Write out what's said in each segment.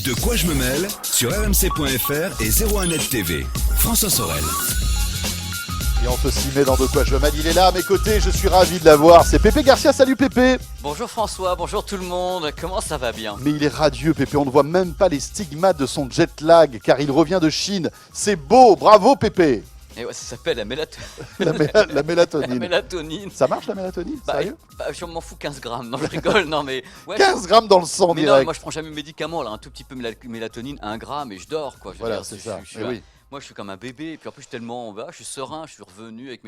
De quoi je me mêle sur rmc.fr et 01net TV. François Sorel. Et on se s'y met dans De quoi je me mêle. Il est là à mes côtés, je suis ravi de l'avoir. C'est Pépé Garcia, salut Pépé. Bonjour François, bonjour tout le monde, comment ça va bien? Mais il est radieux Pépé, on ne voit même pas les stigmates de son jet lag car il revient de Chine. C'est beau, bravo Pépé. Et ouais, ça s'appelle la mélatonine. La mélatonine. La mélatonine. Ça marche la mélatonine? Sérieux? Je m'en fous 15 grammes, non je rigole, non mais... Ouais, 15 grammes dans le sang mais direct. non, moi je prends jamais de médicaments, là, un tout petit peu mélatonine, 1 gramme et je dors quoi. Je veux Voilà, dire, c'est ça. suis Eh oui. Moi je suis comme un bébé, et puis en plus je suis tellement je suis serein, je suis revenu avec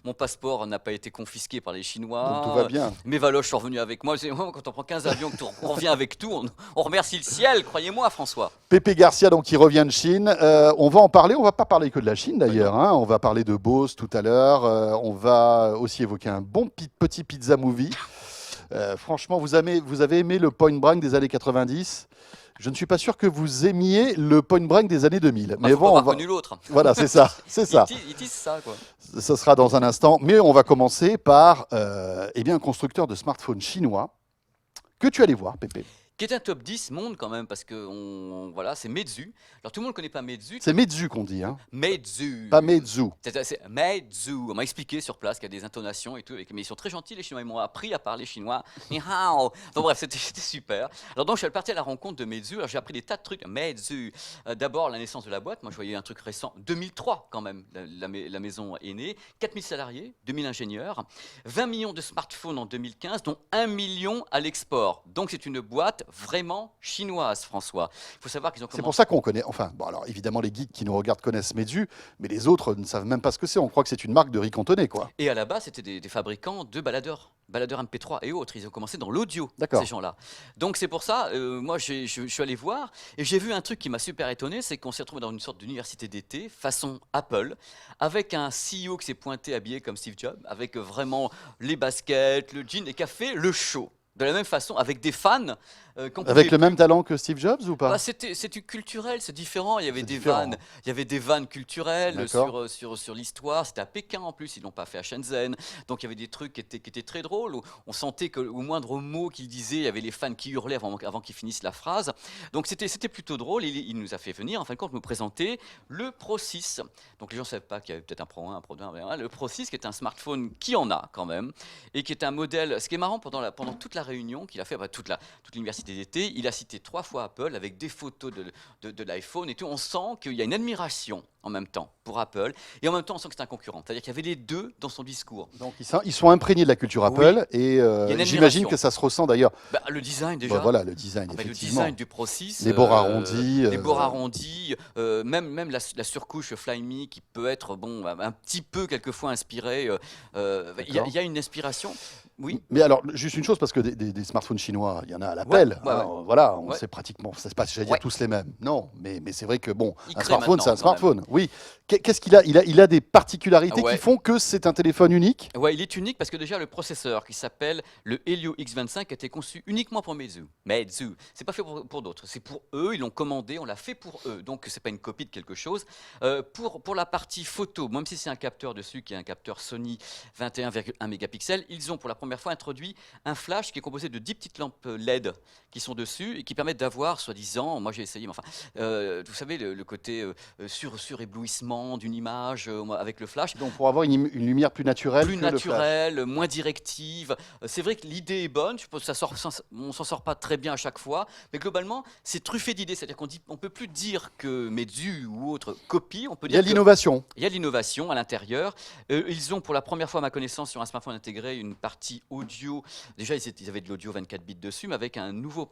mon passeport n'a pas été confisqué par les Chinois. Donc tout va bien. Mes valoches sont revenues avec moi. Quand on prend 15 avions, que on revient avec tout, on remercie le ciel, croyez-moi François. Pépé Garcia, donc, qui revient de Chine. On va en parler. On va pas parler que de la Chine d'ailleurs. Hein. On va parler de Bose tout à l'heure. On va aussi évoquer un bon petit pizza movie. Franchement, vous avez aimé le Point Break des années 90. Je ne suis pas sûr que vous aimiez le Point Break des années 2000. Mais Mais bon, bon, on on va... connu l'autre. Voilà, c'est ça, c'est ça. Ils disent ça quoi. Ce sera dans un instant. Mais on va commencer par un constructeur de smartphones chinois que tu allais voir, Pépé. Qui est un top 10 monde quand même, parce que voilà, c'est Meizu. Alors tout le monde ne connaît pas Meizu. C'est Meizu qu'on dit, hein. Meizu. Pas Meizu. C'est Meizu. On m'a expliqué sur place qu'il y a des intonations et tout, mais ils sont très gentils les Chinois. Ils m'ont appris à parler chinois. Ni hao. Donc bref, c'était super. Alors donc je suis parti à la rencontre de Meizu. Alors j'ai appris des tas de trucs. Meizu. D'abord la naissance de la boîte. Moi je voyais un truc récent. 2003 quand même. La maison est née. 4000 salariés, 2000 ingénieurs, 20 millions de smartphones en 2015, dont 1 million à l'export. Donc c'est une boîte vraiment chinoise, François. Il faut savoir qu'ils ont commencé... C'est pour ça qu'on connaît. Enfin, bon, alors évidemment, les geeks qui nous regardent connaissent Meizu, mais les autres ne savent même pas ce que c'est. On croit que c'est une marque de riz cantonné, quoi. Et à la base, c'était des fabricants de baladeurs MP3 et autres. Ils ont commencé dans l'audio, ces gens-là. Donc c'est pour ça, moi je suis allé voir et j'ai vu un truc qui m'a super étonné, c'est qu'on s'est retrouvé dans une sorte d'université d'été, façon Apple, avec un CEO qui s'est pointé habillé comme Steve Jobs, avec vraiment les baskets, le jean et qui a fait le show. De la même façon, avec des fans. Avec le même talent que Steve Jobs ou pas? C'est culturel, c'est différent. Il y avait des vannes culturelles sur l'histoire. C'était à Pékin en plus, ils l'ont pas fait à Shenzhen. Donc il y avait des trucs qui étaient très drôles. Où on sentait qu'au moindre mot qu'il disait, il y avait les fans qui hurlaient avant qu'il finisse la phrase. Donc c'était plutôt drôle. Il nous a fait venir, en fin de compte, nous présenter le Pro 6. Donc les gens ne savaient pas qu'il y avait peut-être un Pro 1, un Pro 2, un Pro 1. Le Pro 6 qui est un smartphone qui en a quand même et qui est un modèle. Ce qui est marrant pendant toute la réunion qu'il a fait, toute l'université d'été, il a cité 3 fois Apple avec des photos de l'iPhone et tout. On sent qu'il y a une admiration en même temps pour Apple et en même temps on sent que c'est un concurrent. C'est-à-dire qu'il y avait les deux dans son discours. Donc ils sont imprégnés de la culture Apple et j'imagine que ça se ressent d'ailleurs. Le design déjà. Voilà, le design, effectivement. Le design du Pro 6. Les bords arrondis. Les bords arrondis, même la surcouche Flyme qui peut être un petit peu quelquefois inspirée. Il y a une inspiration. Oui. Mais alors, juste une chose, parce que des smartphones chinois, il y en a à l'appel. Voilà, on sait pratiquement, ça se passe, j'allais dire tous les mêmes. Non, mais c'est vrai que bon, un smartphone, c'est un smartphone. Oui. Qu'est-ce qu'il a? Il a des particularités qui font que c'est un téléphone unique. Ouais, il est unique parce que déjà le processeur qui s'appelle le Helio X25 a été conçu uniquement pour Meizu. C'est pas fait pour d'autres. C'est pour eux, ils l'ont commandé, on l'a fait pour eux. Donc c'est pas une copie de quelque chose. Pour la partie photo, même si c'est un capteur dessus qui est un capteur Sony 21,1 mégapixels, ils ont pour la première fois introduit un flash qui est composé de 10 petites lampes LED qui sont dessus et qui permettent d'avoir, soi-disant, moi j'ai essayé, mais enfin, vous savez, le côté suréblouissement d'une image avec le flash. Donc pour avoir une lumière plus naturelle. Plus naturelle, moins directive. C'est vrai que l'idée est bonne, je pense que on s'en sort pas très bien à chaque fois, mais globalement, c'est truffé d'idées, c'est-à-dire qu'on peut plus dire que Meizu ou autre copie, on peut dire il y a l'innovation. Il y a de l'innovation à l'intérieur. Ils ont pour la première fois, à ma connaissance, sur un smartphone intégré, une partie audio. Déjà, ils avaient de l'audio 24 bits dessus, mais avec un nouveau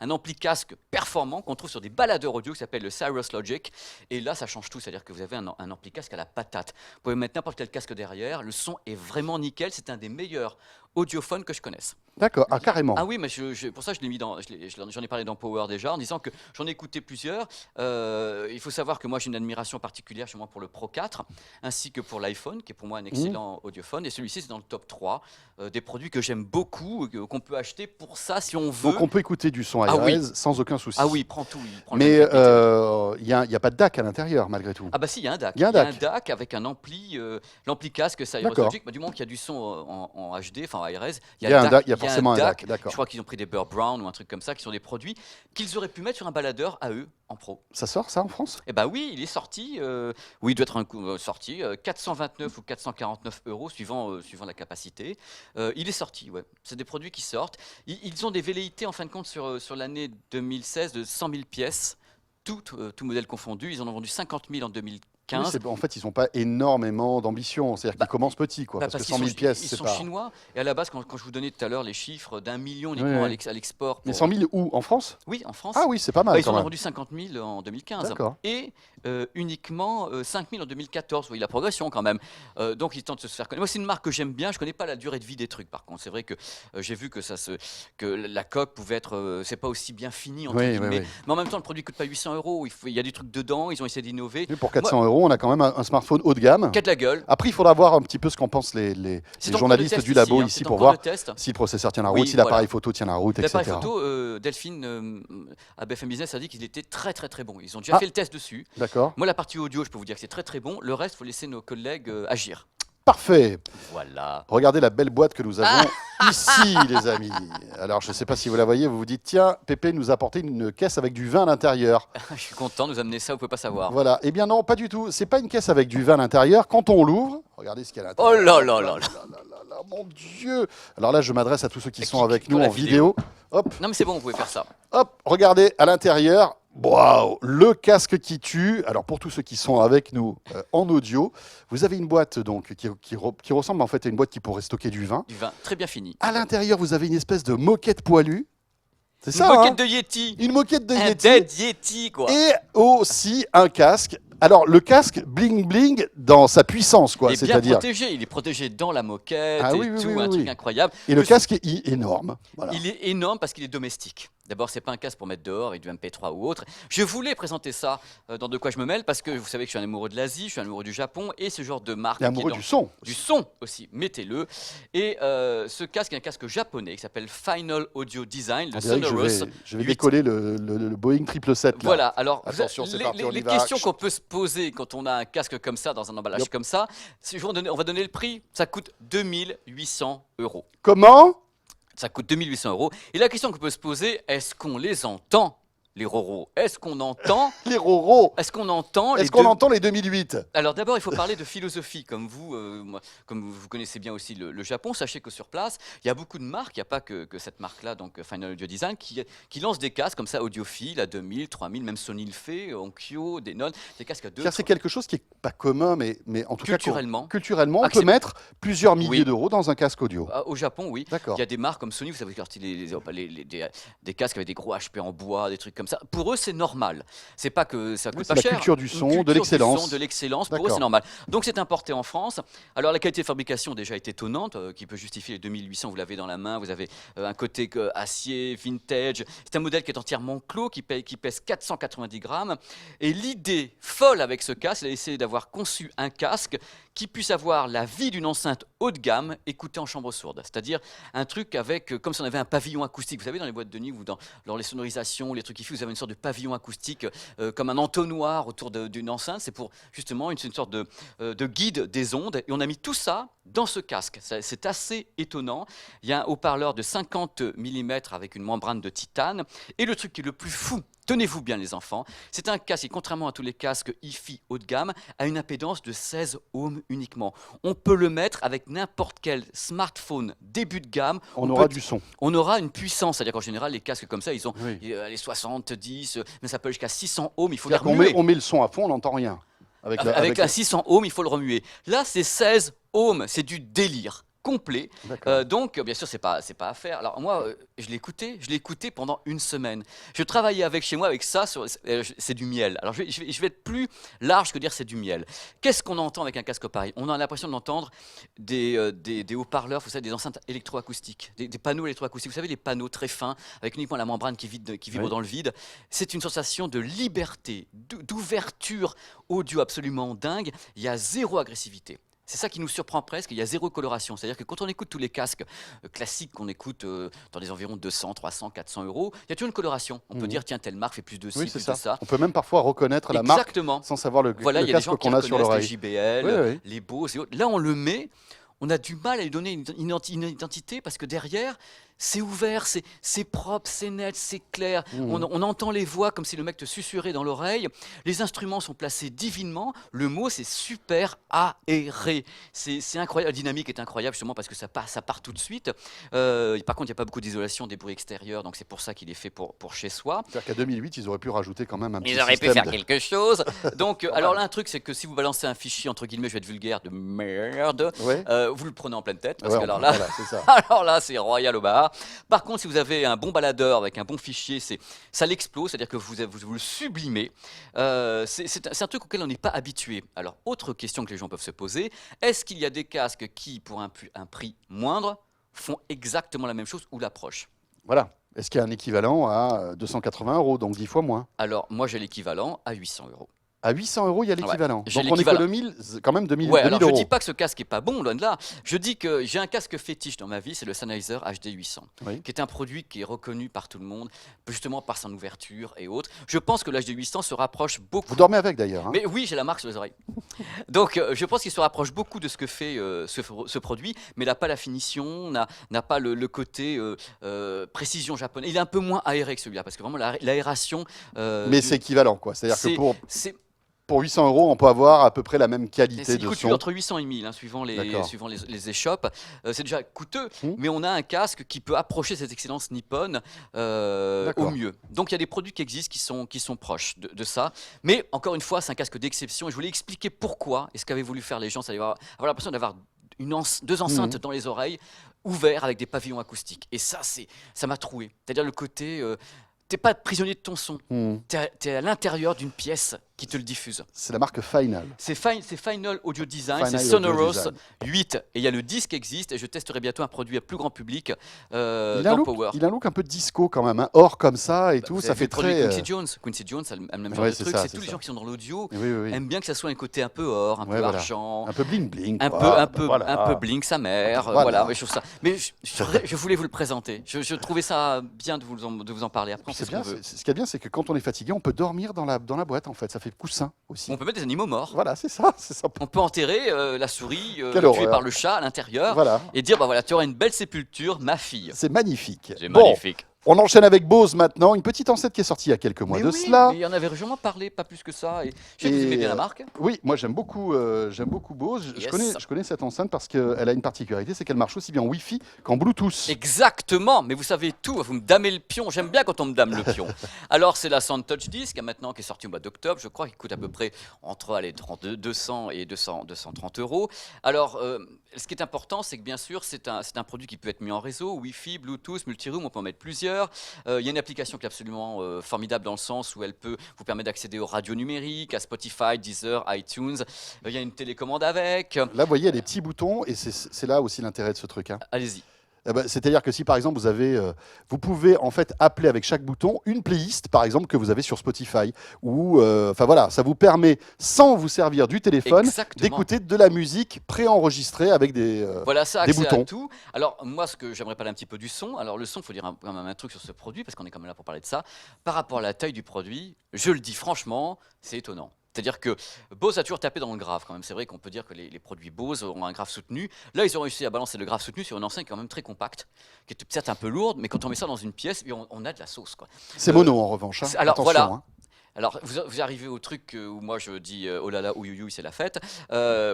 un ampli casque performant qu'on trouve sur des baladeurs audio qui s'appelle le Cyrus Logic. Et là, ça change tout, c'est-à-dire que vous avez un ampli casque à la patate. Vous pouvez mettre n'importe quel casque derrière, le son est vraiment nickel, c'est un des meilleurs audiophones que je connaisse. D'accord, carrément. Ah oui, mais pour ça, j'en ai parlé dans Power déjà, en disant que j'en ai écouté plusieurs. Il faut savoir que moi, j'ai une admiration particulière chez moi pour le Pro 4, ainsi que pour l'iPhone, qui est pour moi un excellent audiophone. Et celui-ci, c'est dans le top 3 des produits que j'aime beaucoup, qu'on peut acheter pour ça si on veut. Donc on peut écouter du son ARS sans aucun souci. Ah oui, il prend tout. Mais il n'y a pas de DAC à l'intérieur, malgré tout. Ah bah si, il y a un DAC. Il y a un DAC avec un l'ampli casque Cyrus Logic, du moment qu'il y a du son en HD, enfin hi-res. Il y a forcément un DAC. Je crois qu'ils ont pris des Burr Brown ou un truc comme ça, qui sont des produits qu'ils auraient pu mettre sur un baladeur à eux en pro. Ça sort ça en France? Eh ben oui, il est sorti. Oui, il doit être sorti 429 ou 449 euros suivant la capacité. Il est sorti. Ouais. C'est des produits qui sortent. Ils ont des velléités en fin de compte sur l'année 2016 de 100 000 pièces, tout modèle confondu. Ils en ont vendu 50 000 en 2015. Oui, en fait, ils n'ont pas énormément d'ambition. C'est-à-dire qu'ils commencent petits, quoi. Parce que 100 000 pièces, c'est pas... Ils sont chinois. Et à la base, quand je vous donnais tout à l'heure les chiffres d'1 million uniquement à l'export. Mais 100 000 où? En France? Oui, en France. Ah oui, c'est pas mal. Ils en ont vendu 50 000 en 2015. D'accord. Et uniquement 5 000 en 2014. Vous voyez la progression quand même. Donc ils tentent de se faire connaître. Moi, c'est une marque que j'aime bien. Je ne connais pas la durée de vie des trucs, par contre. C'est vrai que j'ai vu que la coque pouvait être. C'est pas aussi bien fini, entre guillemets. Mais en même temps, le produit ne coûte pas 800 euros. Il y a des trucs dedans. Ils ont essayé d'innover. Pour 400 euros, on a quand même un smartphone haut de gamme. Qui a de la gueule. Après, il faudra voir un petit peu ce qu'en pensent les journalistes du labo ici pour voir si le processeur tient la route, si l'appareil photo tient la route, etc. L'appareil photo, Delphine à BFM Business a dit qu'il était très très très bon. Ils ont déjà fait le test dessus. D'accord. Moi, la partie audio, je peux vous dire que c'est très très bon. Le reste, il faut laisser nos collègues agir. Parfait. Voilà. Regardez la belle boîte que nous avons ici, les amis. Alors, je ne sais pas si vous la voyez, vous vous dites, tiens, Pépé nous a apporté une caisse avec du vin à l'intérieur. Je suis content de nous amener ça, vous ne pouvez pas savoir. Voilà. Eh bien non, pas du tout. C'est pas une caisse avec du vin à l'intérieur. Quand on l'ouvre, regardez ce qu'il y a à l'intérieur. Oh là là là là. Mon Dieu. Alors là, je m'adresse à tous ceux qui sont avec nous en vidéo. Hop. Non mais c'est bon, vous pouvez faire ça. Hop, regardez à l'intérieur. Waouh, le casque qui tue. Alors pour tous ceux qui sont avec nous en audio, vous avez une boîte donc qui ressemble en fait à une boîte qui pourrait stocker du vin. Du vin, très bien fini. À l'intérieur, vous avez une espèce de moquette poilue. C'est ça, une moquette de Yeti. Une moquette de Yeti. Un dead Yeti, quoi. Et aussi un casque. Alors le casque bling bling dans sa puissance, quoi. Il est bien protégé. Il est protégé dans la moquette un truc incroyable. Et le casque est énorme. Voilà. Il est énorme parce qu'il est domestique. D'abord, c'est pas un casque pour mettre dehors et du MP3 ou autre. Je voulais présenter ça dans De quoi je me mêle parce que vous savez que je suis un amoureux de l'Asie, je suis un amoureux du Japon et ce genre de marque. Et amoureux du son. Du son aussi, mettez-le. Et ce casque est un casque japonais qui s'appelle Final Audio Design, le Sonorous. Je vais décoller le Boeing 777. Là. Voilà, alors attention, c'est parti, les questions qu'on peut se poser quand on a un casque comme ça dans un emballage comme ça, on va donner le prix, ça coûte 2800 euros. Comment ? Ça coûte 2800 euros. Et la question qu'on peut se poser, est-ce qu'on les entend, les roros? Est-ce qu'on entend les roros? Est-ce qu'on entend entend les 2008? Alors d'abord, il faut parler de philosophie. Comme vous connaissez bien aussi le Japon, sachez que sur place, il y a beaucoup de marques. Il n'y a pas que cette marque-là, donc Final Audio Design, qui lance des casques comme ça, audiophiles à 2000, 3000, même Sony le fait, Onkyo, Denon, des casques à 2. C'est quelque chose qui n'est pas commun, mais en tout culturellement, cas, culturellement, on peut mettre plusieurs milliers d'euros dans un casque audio. Au Japon, oui. D'accord. Il y a des marques comme Sony, vous savez, des casques avec des gros HP en bois, des trucs comme ça. Pour eux, c'est normal. C'est pas que ça coûte pas cher. C'est la culture du son, de l'excellence. De l'excellence. Pour eux, c'est normal. Donc, c'est importé en France. Alors, la qualité de fabrication déjà est étonnante, qui peut justifier les 2800. Vous l'avez dans la main. Vous avez un côté acier, vintage. C'est un modèle qui est entièrement clos, qui pèse 490 grammes. Et l'idée folle avec ce casque, c'est d'essayer d'avoir conçu un casque qui puisse avoir la vie d'une enceinte haut de gamme écoutée en chambre sourde. C'est-à-dire un truc avec, comme si on avait un pavillon acoustique. Vous savez, dans les boîtes de nuit, dans les sonorisations, les trucs qui font, vous avez une sorte de pavillon acoustique, comme un entonnoir autour d'une enceinte. C'est pour justement une sorte de guide des ondes. Et on a mis tout ça dans ce casque. C'est assez étonnant. Il y a un haut-parleur de 50 mm avec une membrane de titane. Et le truc qui est le plus fou, tenez-vous bien les enfants, c'est un casque qui, contrairement à tous les casques hi-fi haut de gamme, a une impédance de 16 ohms uniquement. On peut le mettre avec n'importe quel smartphone début de gamme. On aura du son. On aura une puissance, c'est-à-dire qu'en général, les casques comme ça, ils ont les 70, mais ça peut aller jusqu'à 600 ohms, il faut les remuer. On met le son à fond, on n'entend rien. Avec la 600 ohms, il faut le remuer. Là, c'est 16 ohms, c'est du délire complet. Donc, bien sûr, c'est pas à faire. Alors moi, je l'ai écouté pendant une semaine. Je travaillais chez moi avec ça, c'est du miel. Alors je vais être plus large que dire c'est du miel. Qu'est-ce qu'on entend avec un casque pareil? On a l'impression d'entendre des haut-parleurs, vous savez, des enceintes électroacoustiques, des panneaux électroacoustiques. Vous savez, les panneaux très fins, avec uniquement la membrane qui vibre dans le vide. C'est une sensation de liberté, d'ouverture audio absolument dingue. Il y a zéro agressivité. C'est ça qui nous surprend presque, il y a zéro coloration. C'est-à-dire que quand on écoute tous les casques classiques qu'on écoute dans des environs 200, 300, 400 euros, il y a toujours une coloration. On peut dire, tiens, telle marque fait plus de ci, plus de ça. On peut même parfois reconnaître la marque sans savoir le casque qu'on a sur l'oreille. Les JBL, les Bose et autres. Là, on le met, on a du mal à lui donner une identité parce que derrière, c'est ouvert, c'est propre, c'est net, c'est clair. On entend les voix comme si le mec te susurrait dans l'oreille. Les instruments sont placés divinement. Le mot, c'est super aéré. C'est incroyable. La dynamique est incroyable justement parce que ça part tout de suite. Par contre, il n'y a pas beaucoup d'isolation des bruits extérieurs, donc c'est pour ça qu'il est fait pour chez soi. C'est-à-dire qu'à 2008, ils auraient pu rajouter quand même un petit Ils auraient pu système faire quelque chose. Donc, alors là, un truc, c'est que si vous balancez un fichier, entre guillemets, je vais être vulgaire, de merde, Ouais. vous le prenez en pleine tête. Parce Ouais, que alors là, voilà, c'est ça. alors là, c'est royal au bar. Par contre, si vous avez un bon baladeur avec un bon fichier, ça l'explose, c'est-à-dire que vous le sublimez. C'est un truc auquel on n'est pas habitué. Alors, autre question que les gens peuvent se poser, est-ce qu'il y a des casques qui, pour un prix moindre, font exactement la même chose ou l'approche? Voilà. Est-ce qu'il y a un équivalent à 280 €, donc 10 fois moins? Alors, moi, j'ai l'équivalent à 800 €. À 800 €, il y a l'équivalent. j'ai Donc on l'équivalent. économise quand même 2000 Ouais, alors je €. dis pas que ce casque est pas bon, loin de là. Je dis que j'ai un casque fétiche dans ma vie, c'est le Sennheiser HD 800, Oui. qui est un produit qui est reconnu par tout le monde, justement par son ouverture et autres. Je pense que l'HD 800 se rapproche beaucoup. Vous dormez avec d'ailleurs. Hein. Mais oui, j'ai la marque sur les oreilles. Donc, je pense qu'il se rapproche beaucoup de ce que fait ce produit, mais il n'a pas la finition, n'a pas le côté précision japonais. Il est un peu moins aéré que celui-là, parce que vraiment l'aération. Mais c'est équivalent, quoi. C'est-à-dire que c'est pour 800 €, on peut avoir à peu près la même qualité il de coûte son. entre 800 et 1000, hein, suivant les échoppes. C'est déjà coûteux, mais on a un casque qui peut approcher cette excellence nippone au mieux. Donc il y a des produits qui existent qui sont proches de ça. Mais encore une fois, c'est un casque d'exception. Et je voulais expliquer pourquoi et ce qu'avaient voulu faire les gens. C'est avoir l'impression d'avoir deux enceintes dans les oreilles, ouvertes avec des pavillons acoustiques. Et ça m'a troué. C'est-à-dire le côté... t'es pas prisonnier de ton son. T'es à l'intérieur d'une pièce qui te le diffuse. C'est la marque Final. C'est Final Audio Design, Final c'est Audio Sonoros Design. 8. Et il y a le disque existe et je testerai bientôt un produit à plus grand public Il a dans Power. un look un peu disco quand même, hein. Or comme ça et tout, Vous ça avez fait le produit très... Quincy Jones. Quincy Jones a le même genre Ouais, de c'est truc. ça, C'est c'est tous les ça. gens qui sont dans l'audio Oui. aiment bien que ça soit un côté un peu or, un peu voilà. argent. Un peu bling bling. Un quoi. peu, Voilà. un peu bling sa mère, Voilà. voilà. Mais je trouve ça. Mais je voulais vous le présenter. Je trouvais ça bien de vous en parler. Après, on fait C'est ce qu'on bien. veut. Ce qui est bien, c'est que quand on est fatigué, on peut dormir dans la boîte en fait. Ça fait coussin aussi. On peut mettre des animaux morts. Voilà, c'est ça. On peut enterrer la souris Quelle tuée horreur. par le chat à l'intérieur Voilà. et dire bah voilà, tu auras une belle sépulture, ma fille. C'est magnifique. C'est Bon, magnifique. on enchaîne avec Bose maintenant. Une petite enceinte qui est sortie il y a quelques mois Mais de oui, cela. mais il y en avait vraiment parlé, pas plus que ça. Et je sais que vous aimez bien la marque. Oui, moi j'aime beaucoup Bose. Yes. Je connais cette enceinte parce qu'elle a une particularité, c'est qu'elle marche aussi bien en Wi-Fi qu'en Bluetooth. Exactement, mais vous savez tout, vous me damez le pion, j'aime bien quand on me dame le pion. Alors c'est la SoundTouch Disc maintenant qui est sortie au mois d'octobre, je crois qu'il coûte à peu près entre 200 et 230 €. Alors ce qui est important, c'est que bien sûr c'est un produit qui peut être mis en réseau, Wi-Fi, Bluetooth, multiroom, on peut en mettre plusieurs. Il y a une application qui est absolument formidable dans le sens où elle peut vous permettre d'accéder aux radios numériques, à Spotify, Deezer, iTunes. Il y a une télécommande avec. Là, vous voyez, il y a des petits boutons et c'est là aussi l'intérêt de ce truc. Hein. Allez-y. C'est-à-dire que si par exemple vous pouvez en fait appeler avec chaque bouton une playlist par exemple que vous avez sur Spotify ou enfin voilà, ça vous permet sans vous servir du téléphone d'écouter de la musique préenregistrée avec des voilà, ça des accès boutons. à tout. Alors moi, ce que j'aimerais parler un petit peu du son. Alors le son, il faut dire quand même un truc sur ce produit parce qu'on est quand même là pour parler de ça. Par rapport à la taille du produit, je le dis franchement, c'est étonnant. C'est-à-dire que Bose a toujours tapé dans le grave quand même. C'est vrai qu'on peut dire que les produits Bose ont un grave soutenu. Là, ils ont réussi à balancer le grave soutenu sur une enceinte qui est quand même très compacte, qui est peut-être un peu lourde, mais quand on met ça dans une pièce, on a de la sauce, quoi. C'est mono en revanche. Hein. Alors attention, voilà. hein. Alors, vous arrivez au truc où moi je dis oh là là, ouïouïouï, c'est la fête.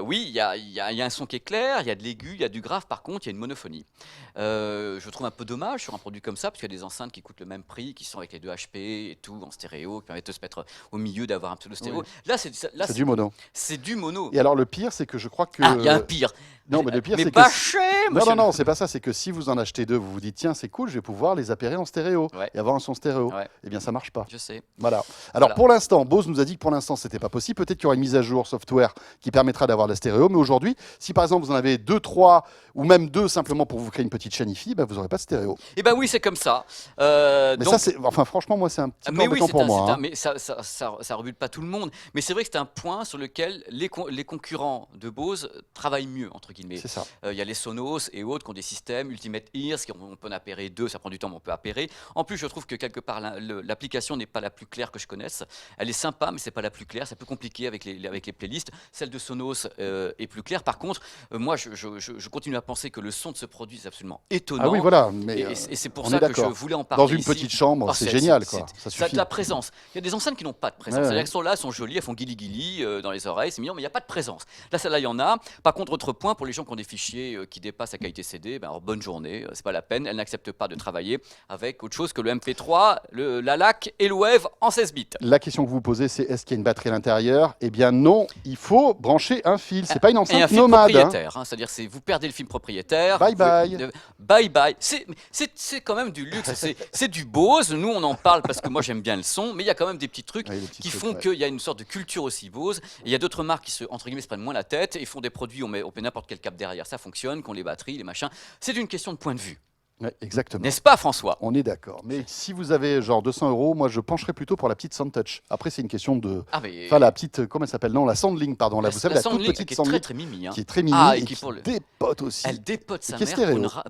Oui, il y a un son qui est clair, il y a de l'aigu, il y a du grave, par contre, il y a une monophonie. Je trouve un peu dommage sur un produit comme ça, parce qu'il y a des enceintes qui coûtent le même prix, qui sont avec les 2 HP et tout, en stéréo, qui permettent de se mettre au milieu, d'avoir un pseudo stéréo. Oui. Là, c'est Du mono. C'est du mono. Et alors le pire, c'est que je crois que... Ah, il y a un pire. Non, mais le pire, mais c'est que... bâché, monsieur. Non, c'est pas ça. C'est que si vous en achetez 2, vous vous dites, tiens, c'est cool, je vais pouvoir les appairer en stéréo et avoir un son stéréo. Ouais. Eh bien, ça marche pas. Je sais. Voilà. Alors, pour l'instant, Bose nous a dit que pour l'instant, c'était pas possible. Peut-être qu'il y aura une mise à jour software qui permettra d'avoir la stéréo. Mais aujourd'hui, si par exemple, vous en avez 2, 3 ou même 2 simplement pour vous créer une petite chaîne hi-fi, vous n'aurez pas de stéréo. Eh ben oui, c'est comme ça. Mais donc, ça, c'est... Enfin, franchement, moi, c'est un petit peu embêtant pour moi. Hein. Mais ça rebute pas tout le monde. Mais c'est vrai que c'est un point sur lequel les concurrents de Bose travaillent mieux, entre guillemets. C'est ça. Il y a les Sonos et autres qui ont des systèmes, Ultimate Ears, on peut en appairer 2, ça prend du temps, mais on peut appairer. En plus, je trouve que quelque part, l'application n'est pas la plus claire que je connaisse. Mars. Elle est sympa, mais c'est pas la plus claire. C'est plus compliqué avec les playlists. Celle de Sonos est plus claire. Par contre, moi, je continue à penser que le son de ce produit est absolument étonnant. Ah oui, voilà. Mais et c'est pour ça que je voulais en parler. Dans une ici. petite chambre, c'est génial, quoi. Ça Ça a suffit. de la présence. Il y a des enceintes qui n'ont pas de présence. Ouais, C'est-à-dire ouais. qu'elles sont là, elles sont jolies, elles font guili-guili dans les oreilles, c'est mignon, mais il n'y a pas de présence. Là, celle-là, il y en a. Par contre, autre point, pour les gens qui ont des fichiers qui dépassent la qualité CD, ben, alors, bonne journée, c'est pas la peine. Elle n'accepte pas de travailler avec autre chose que le MP3, la LAC et le Wave en 16 bits. La question que vous posez, c'est est-ce qu'il y a une batterie à l'intérieur? Eh bien non, il faut brancher un fil. C'est pas une Et un enceinte film nomade. propriétaire, hein, c'est-à-dire vous perdez le film propriétaire. Bye bye. Bye bye. C'est quand même du luxe, c'est du Bose. Nous on en parle parce que moi j'aime bien le son, mais il y a quand même des petits trucs Ouais, les petits qui trucs, font ouais. qu'il y a une sorte de culture aussi Bose. Et il y a d'autres marques qui entre guillemets se prennent moins la tête et font des produits, on met n'importe quel câble derrière, ça fonctionne, qu'on les batteries, les machins. C'est une question de point de vue, Ouais, exactement. n'est-ce pas François? On est d'accord. Mais si vous avez genre 200 €, moi je pencherais plutôt pour la petite SoundTouch. Après, c'est une question de. Ah mais Enfin, la petite. Comment elle s'appelle? Non, la SoundLink, pardon. Là, vous savez, la toute Soundlink, petite qui est SoundLink très mimi, hein. qui est très mini Ah, et et qui qui pour le- dépote aussi. Elle dépote sa qui est mère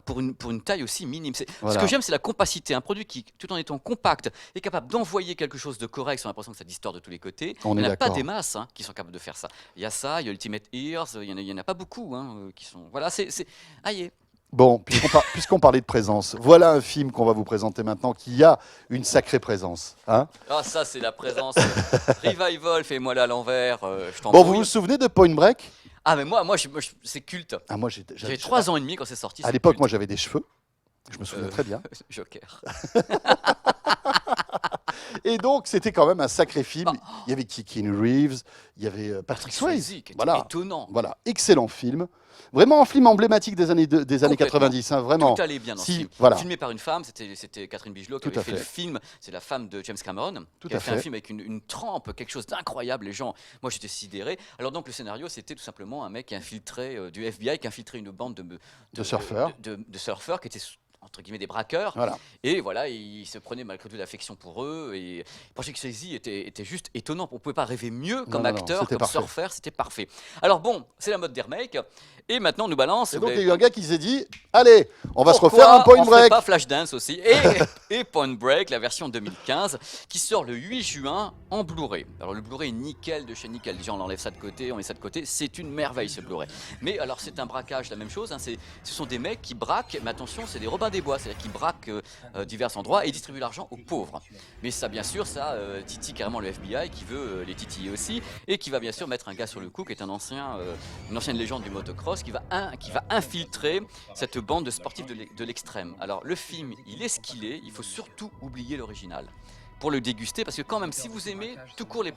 pour stéréo. pour une taille aussi minime. Voilà. Ce que j'aime, c'est la compacité. Un produit qui, tout en étant compact, est capable d'envoyer quelque chose de correct sans l'impression que ça distord de tous les côtés. On Il n'y est en a pas d'accord. des masses qui sont capables de faire ça. Il y a ça, il y a Ultimate Ears, il y en a pas beaucoup qui sont. Voilà, aïe. Bon, puisqu'on parlait de présence, voilà un film qu'on va vous présenter maintenant qui a une sacrée présence. Hein. Ah, ça, c'est la présence. Revival, fais-moi là à l'envers. Je Bon, t'embrouille. vous vous souvenez de Point Break? Ah, mais moi c'est culte. Ah, moi, J'avais 3 ans et demi quand c'est sorti. À c'est l'époque, culte. moi, j'avais des cheveux. Je me souviens très bien. Joker. Et donc, c'était quand même un sacré film. Il y avait Keanu Reeves, il y avait Patrick Swayze. Qui était Voilà. étonnant. Voilà, excellent film. Vraiment un film emblématique des années Complètement. 90, hein, vraiment. Tout allait bien dans ce film. Voilà. Filmé par une femme, c'était Catherine Bigelow qui Tout à avait fait le fait. film. C'est la femme de James Cameron. Tout qui à a fait un fait. film avec une trempe, quelque chose d'incroyable. Les gens, moi j'étais sidéré. Alors donc le scénario, c'était tout simplement un mec infiltré du FBI qui infiltrait une bande De surfeurs. de surfeurs qui étaient entre guillemets des braqueurs. Voilà. Et voilà, il se prenait malgré tout d'affection pour eux. Et Patrick Swayze était juste étonnant. On ne pouvait pas rêver mieux comme non, acteur, c'était comme parfait. surfeur. C'était parfait. Alors bon, c'est la mode des remakes. Et maintenant, on nous balance. Et donc, vous il y a avez- eu un gars qui s'est dit allez, on va se Pourquoi refaire un Point on ferait Break. pas Flashdance aussi et Point Break, la version 2015, qui sort le 8 juin en Blu-ray. Alors le Blu-ray est nickel de chez nickel. Déjà on enlève ça de côté, on met ça de côté. C'est une merveille ce Blu-ray. Mais alors c'est un braquage, la même chose. Hein, ce sont des mecs qui braquent, mais attention, c'est des Robins des Bois, c'est-à-dire qui braquent divers endroits et distribuent l'argent aux pauvres. Mais ça, bien sûr, ça titille carrément le FBI qui veut les titiller aussi et qui va bien sûr mettre un gars sur le coup qui est une ancienne légende du motocross qui va infiltrer cette bande de sportifs de l'extrême. Alors le film, il est ce qu'il est, il faut surtout oublier l'original pour le déguster, parce que quand même, si vous aimez tout court les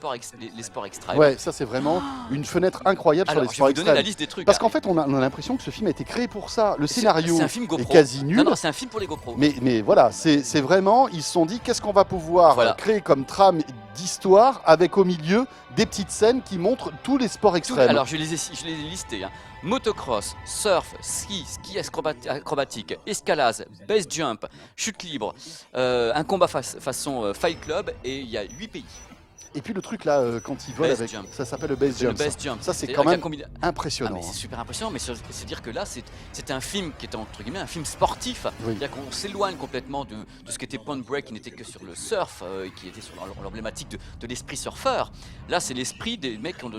sports extrêmes, Ouais, ça c'est vraiment une fenêtre incroyable sur alors les je vais sports vous donner la extrêmes. liste des trucs. Parce hein. qu'en fait, on a l'impression que ce film a été créé pour ça. Le C'est- scénario c'est un film est GoPro. quasi nul. Non, c'est un film pour les GoPro. Mais voilà, c'est vraiment, ils se sont dit, qu'est-ce qu'on va pouvoir Voilà. créer comme trame d'histoire avec au milieu des petites scènes qui montrent tous les sports extrêmes. Alors je les ai listés. Hein. Motocross, surf, ski acrobatique, escalade, base jump, chute libre, un combat façon Fight Club, et il y a 8 pays. Et puis le truc là, quand ils volent Base avec, jump. ça s'appelle le base C'est le jump. base jump. Ça c'est C'est-à-dire quand même qu'il y a impressionnant. mais c'est hein. super impressionnant, mais c'est dire que là, c'est un film qui est entre guillemets un film sportif. Oui. C'est-à-dire qu'on s'éloigne complètement de ce qu'était Point Break, qui n'était que sur le surf, et qui était sur l'emblématique de l'esprit surfeur. Là, c'est l'esprit des mecs qui sont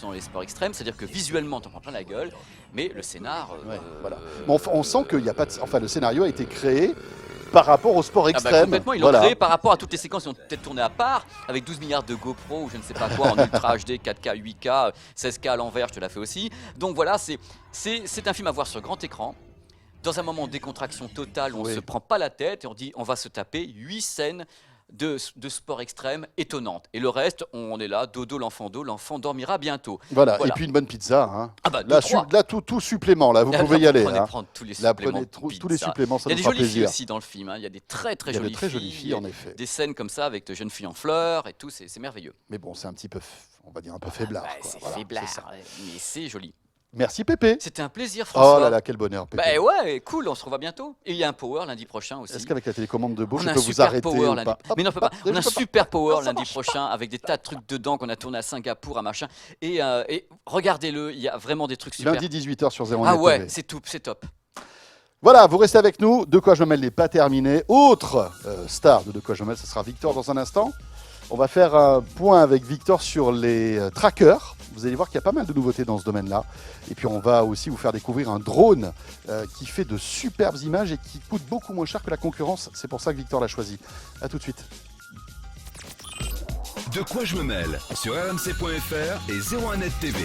dans les sports extrêmes, c'est-à-dire que visuellement, t'en prends plein la gueule, mais le scénar. Ouais, voilà. Mais on sent qu'il n'y a pas de... Enfin, le scénario a été créé par rapport au sport extrême. Complètement, ils l'ont créé par rapport à toutes les séquences qui ont peut-être tourné à part, avec 12 milliards de GoPro ou je ne sais pas quoi, en Ultra HD, 4K, 8K, 16K à l'envers, je te la fais aussi. Donc voilà, c'est un film à voir sur grand écran, dans un moment de décontraction totale où on ne Oui. se prend pas la tête et on dit on va se taper 8 scènes de sport extrême étonnantes. Et le reste, on est là, dodo l'enfant dormira bientôt. Voilà. Voilà. Et puis une bonne pizza. Hein. Ah bah, Là, 2-3. là, tout supplément, là, vous Là, pouvez y là, aller. prenez hein. prendre tous les Là, suppléments prenez de tous les pizza. suppléments, ça Il y a nous des fera jolies filles plaisir. aussi dans le film, hein. Il y a des très Il y a de jolies très filles. jolies filles, en effet. Des scènes comme ça avec de jeunes filles en fleurs et tout, c'est merveilleux. Mais bon, c'est un petit peu, on va dire un peu faiblard. Bah, quoi. c'est Voilà, faiblard, c'est ça. ouais, mais c'est joli. Merci Pépé. C'était un plaisir, François. Oh là là, quel bonheur Pépé. Bah ouais, cool, on se revoit bientôt. Et il y a un Power lundi prochain aussi. Est-ce qu'avec la télécommande de Beau, On je a un peux vous super arrêter Power ou lundi. pas Mais non, on peut pas. je On a un peux pas. super Power Non, ça lundi marche pas. prochain avec des tas de trucs dedans qu'on a tourné à Singapour, à machin. Et regardez-le, il y a vraiment des trucs super. Lundi 18h sur 01 Ah ouais, TV. c'est top. Voilà, vous restez avec nous. De quoi je mêle n'est pas terminé. Autre star de quoi je mêle, ce sera Victor dans un instant. On va faire un point avec Victor sur les trackers. Vous allez voir qu'il y a pas mal de nouveautés dans ce domaine-là. Et puis on va aussi vous faire découvrir un drone qui fait de superbes images et qui coûte beaucoup moins cher que la concurrence. C'est pour ça que Victor l'a choisi. A tout de suite. De quoi je me mêle sur rmc.fr et 01net TV.